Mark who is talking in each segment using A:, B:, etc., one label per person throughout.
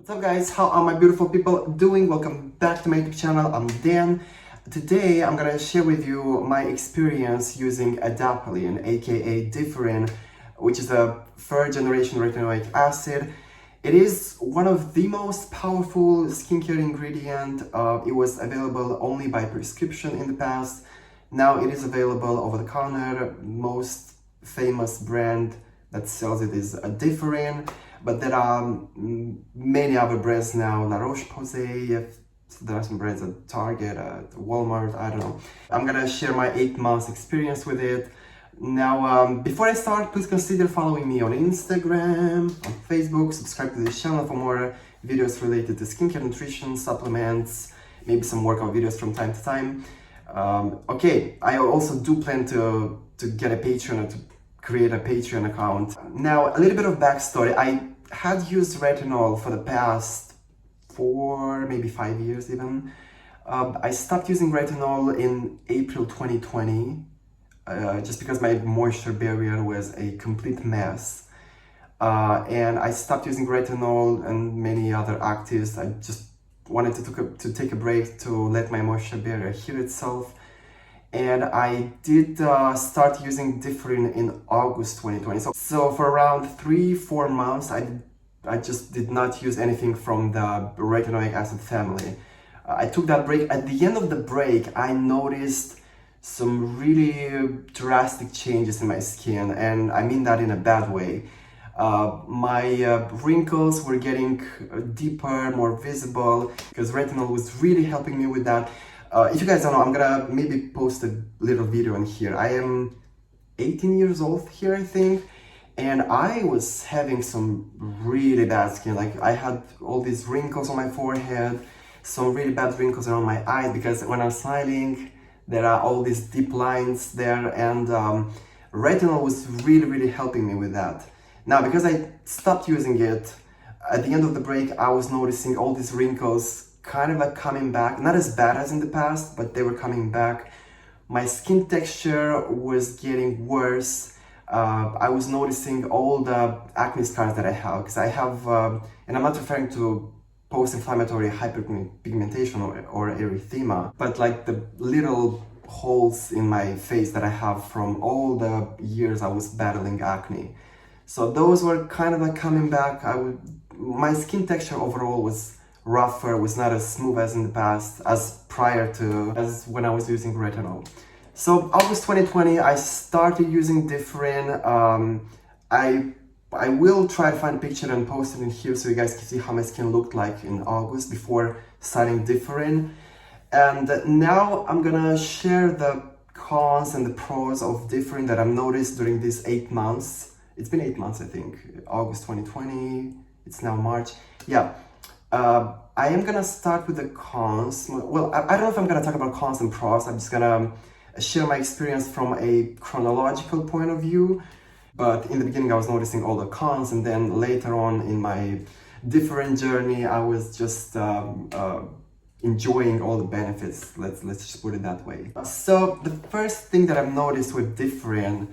A: What's up guys, how are my beautiful people doing? Welcome back to my YouTube channel. I'm Dan. Today I'm gonna share with you my experience using Adapalene, aka Differin, which is a third generation retinoic acid. It is one of the most powerful skincare ingredient. It was available only by prescription in the past. Now it is available over the counter. Most famous brand that sells it is Differin, but there are many other brands now, La Roche-Posay. There are some brands at Target, at Walmart, I don't know. I'm gonna share my 8 months experience with it. Now, before I start, please consider following me on Instagram, on Facebook, subscribe to this channel for more videos related to skincare, nutrition, supplements, maybe some workout videos from time to time. Okay, I also do plan to get a Patreon or to create a Patreon account. Now, a little bit of backstory. I had used retinol for the past 4, maybe 5 years even. I stopped using retinol in April 2020, just because my moisture barrier was a complete mess. And I stopped using retinol and many other actives. I just wanted to take a break to let my moisture barrier heal itself. And I did start using Differin in August 2020. So for around 3-4 months, I just did not use anything from the retinoic acid family. I took that break. At the end of the break, I noticed some really drastic changes in my skin, and I mean that in a bad way. My wrinkles were getting deeper, more visible, because retinol was really helping me with that. If you guys don't know, I'm gonna maybe post a little video in here. I am 18 years old here, I think, and I was having some really bad skin. Like, I had all these wrinkles on my forehead, some really bad wrinkles around my eyes, because when I'm smiling, there are all these deep lines there, and retinol was really helping me with that. Now, because I stopped using it, at the end of the break, I was noticing all these wrinkles kind of like coming back, not as bad as in the past, but they were coming back. My skin texture was getting worse. I was noticing all the acne scars that I have, because I have, and I'm not referring to post-inflammatory hyperpigmentation or erythema, but like the little holes in my face that I have from all the years I was battling acne. So those were kind of like coming back. My skin texture overall was rougher, was not as smooth as in the past, as when I was using retinol. So August 2020, I started using Differin. I will try to find a picture and post it in here so you guys can see how my skin looked like in August before starting Differin. And now I'm gonna share the cons and the pros of Differin that I've noticed during these 8 months. It's been 8 months, I think. August 2020, it's now March. Yeah. I am gonna start with the cons. Well, I don't know if I'm gonna talk about cons and pros. I'm just gonna share my experience from a chronological point of view. But in the beginning, I was noticing all the cons, and then later on in my Differin journey, I was just enjoying all the benefits. Let's just put it that way. So the first thing that I've noticed with Differin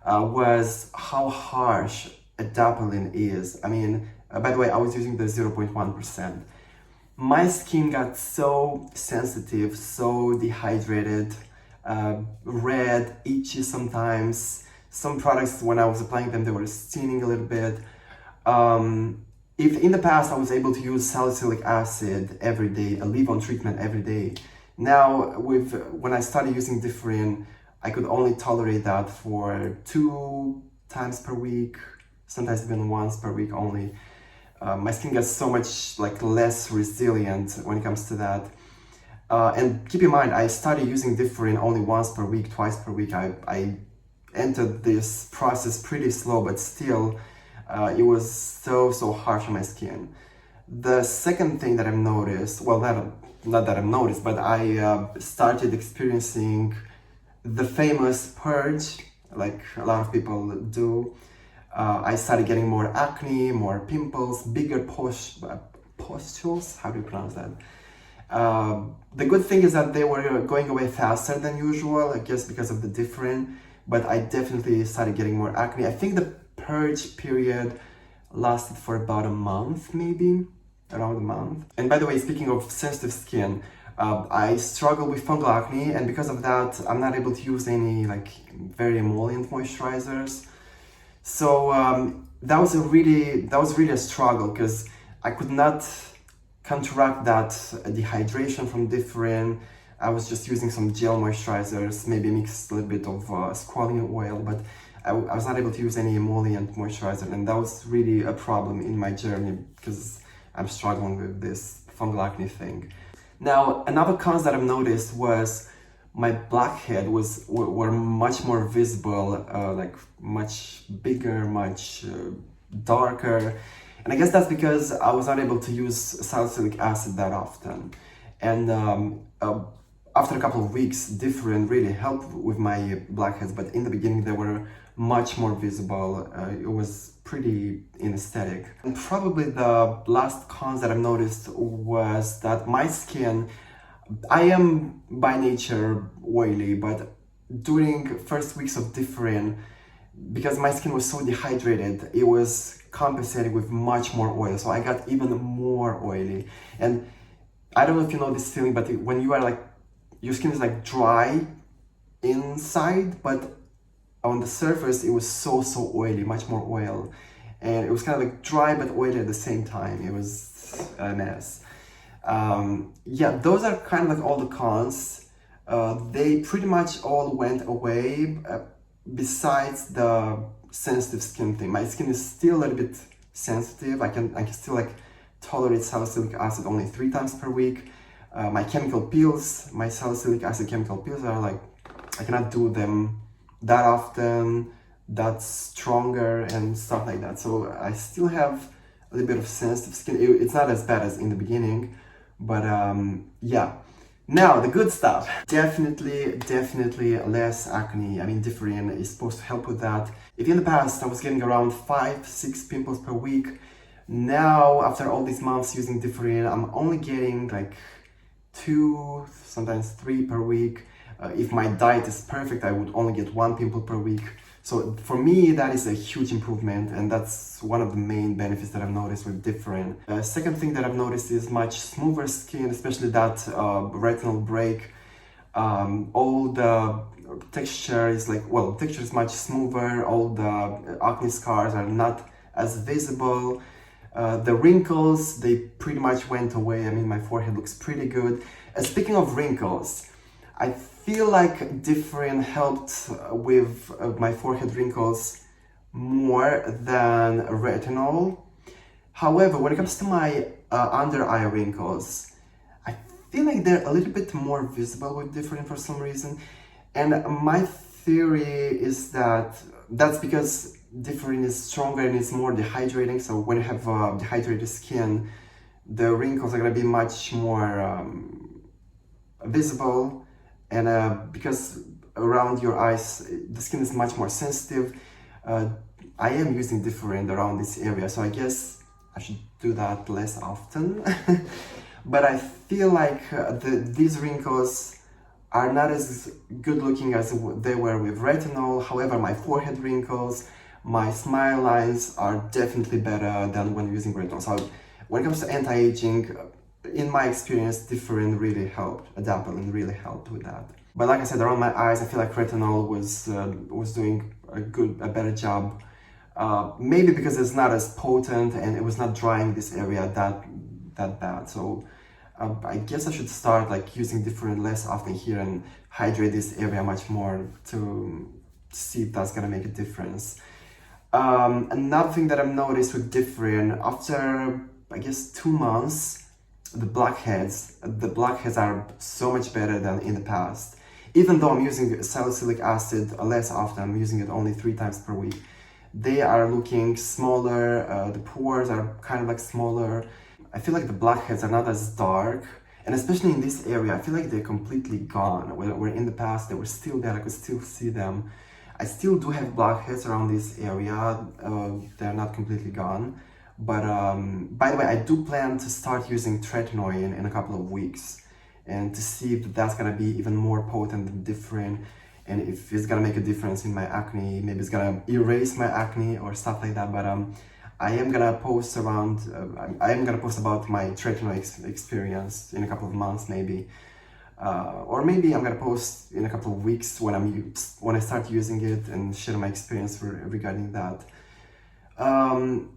A: was how harsh Adapalene is. I mean, by the way, I was using the 0.1%. My skin got so sensitive, so dehydrated, red, itchy sometimes. Some products, when I was applying them, they were stinging a little bit. If in the past I was able to use salicylic acid every day, a leave-on treatment every day, now when I started using Differin, I could only tolerate that for 2 times per week, sometimes even once per week only. My skin gets so much less resilient when it comes to that. And keep in mind, I started using Differin only once per week, twice per week. I entered this process pretty slow, but still, it was so harsh on my skin. The second thing that I've noticed, well, not that I've noticed, but I started experiencing the famous purge, like a lot of people do. I started getting more acne, more pimples, bigger pustules. How do you pronounce that? The good thing is that they were going away faster than usual, I guess because of the Differin, but I definitely started getting more acne. I think the purge period lasted for about a month, maybe. around a month. And by the way, speaking of sensitive skin, I struggle with fungal acne, and because of that, I'm not able to use any like very emollient moisturizers. So that was really a struggle because I could not counteract that dehydration from Differin. I was just using some gel moisturizers, maybe mixed a little bit of squalene oil, but I was not able to use any emollient moisturizer, and that was really a problem in my journey because I'm struggling with this fungal acne thing. Now, another cons that I've noticed was my blackhead were much more visible, like much bigger, much darker. And I guess that's because I was not able to use salicylic acid that often. And after a couple of weeks, Differin really helped with my blackheads, but in the beginning they were much more visible. It was pretty aesthetic. And probably the last cons that I've noticed was that my skin, I am by nature oily, but during first weeks of Differin, because my skin was so dehydrated, it was compensating with much more oil, so I got even more oily. And I don't know if you know this feeling, but when you are like, your skin is like dry inside, but on the surface it was so oily, much more oil, and it was kind of like dry but oily at the same time. It was a mess. Yeah, those are kind of like all the cons. They pretty much all went away, besides the sensitive skin thing. My skin is still a little bit sensitive. I can still like tolerate salicylic acid only 3 times per week. My chemical peels, my salicylic acid chemical peels are like, I cannot do them that often, that stronger and stuff like that. So I still have a little bit of sensitive skin. It's not as bad as in the beginning, but yeah. Now, the good stuff. Definitely less acne. I mean, Differin is supposed to help with that. If in the past I was getting around 5-6 pimples per week, now after all these months using Differin, I'm only getting like 2, sometimes 3 per week. If my diet is perfect, I would only get 1 pimple per week. So for me, that is a huge improvement, and that's one of the main benefits that I've noticed with Differin. Second thing that I've noticed is much smoother skin, especially that retinol break. All the texture is like, well, texture is much smoother. All the acne scars are not as visible. The wrinkles, they pretty much went away. I mean, my forehead looks pretty good. Speaking of wrinkles, I feel like Differin helped with my forehead wrinkles more than Retinol. However, when it comes to my under eye wrinkles, I feel like they're a little bit more visible with Differin for some reason. And my theory is that that's because Differin is stronger and it's more dehydrating. So when you have dehydrated skin, the wrinkles are going to be much more visible. And because around your eyes, the skin is much more sensitive, I am using Differin around this area, so I guess I should do that less often. But I feel like these wrinkles are not as good looking as they were with Retinol. However, my forehead wrinkles, my smile lines are definitely better than when using Retinol. So when it comes to anti-aging, in my experience, Differin really helped. Adapalene really helped with that. But like I said, around my eyes, I feel like Retinol was doing a better job. Maybe because it's not as potent and it was not drying this area that bad. So I guess I should start like using Differin less often here and hydrate this area much more to see if that's gonna make a difference. Another thing that I've noticed with Differin, after I guess 2 months, the blackheads are so much better than in the past. Even though I'm using salicylic acid less often, I'm using it only 3 times per week. They are looking smaller, the pores are kind of like smaller. I feel like the blackheads are not as dark, and especially in this area, I feel like they're completely gone. Where in the past they were still there, I could still see them. I still do have blackheads around this area, they're not completely gone. But by the way, I do plan to start using Retinoid in a couple of weeks, and to see if that's gonna be even more potent and different, and if it's gonna make a difference in my acne. Maybe it's gonna erase my acne or stuff like that. But I am gonna post around, I am gonna post about my Retinoid experience in a couple of months maybe. Or maybe I'm gonna post in a couple of weeks when I start using it and share my experience regarding that.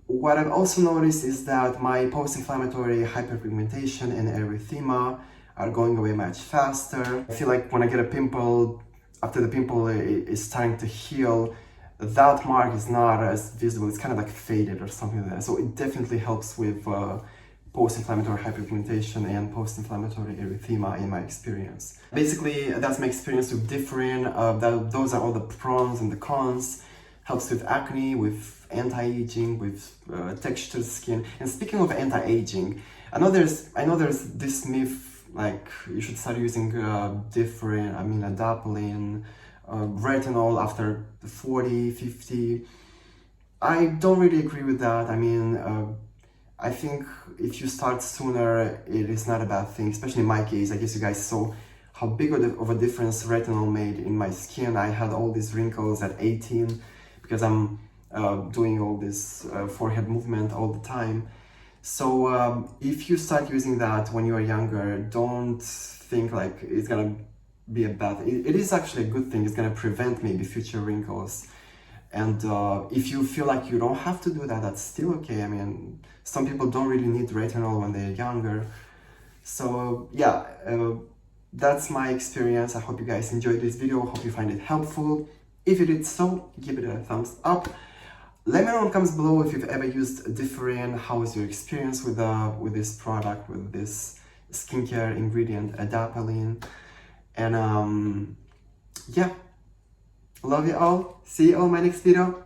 A: What I've also noticed is that my post-inflammatory hyperpigmentation and erythema are going away much faster. I feel like when I get a pimple, after the pimple is starting to heal, that mark is not as visible. It's kind of like faded or something like that. So it definitely helps with post-inflammatory hyperpigmentation and post-inflammatory erythema in my experience. Basically, that's my experience with Differin. Those are all the pros and the cons. Helps with acne, with anti-aging, with textured skin. And speaking of anti-aging, I know there's this myth like you should start using Differin, Adapalene, Retinol after 40, 50. I don't really agree with that. I think if you start sooner, it is not a bad thing, especially in my case. I guess you guys saw how big of a difference Retinol made in my skin. I had all these wrinkles at 18 because I'm doing all this forehead movement all the time. So if you start using that when you are younger, don't think like it's gonna be a bad thing. It is actually a good thing. It's gonna prevent maybe future wrinkles. And if you feel like you don't have to do that, that's still okay. Some people don't really need retinol when they're younger. So yeah, that's my experience. I hope you guys enjoyed this video. I hope you find it helpful. If you did so, give it a thumbs up. Let me know in the comments below if you've ever used Differin. How was your experience with this product, with this skincare ingredient, Adapalene? And yeah, love you all. See you on my next video.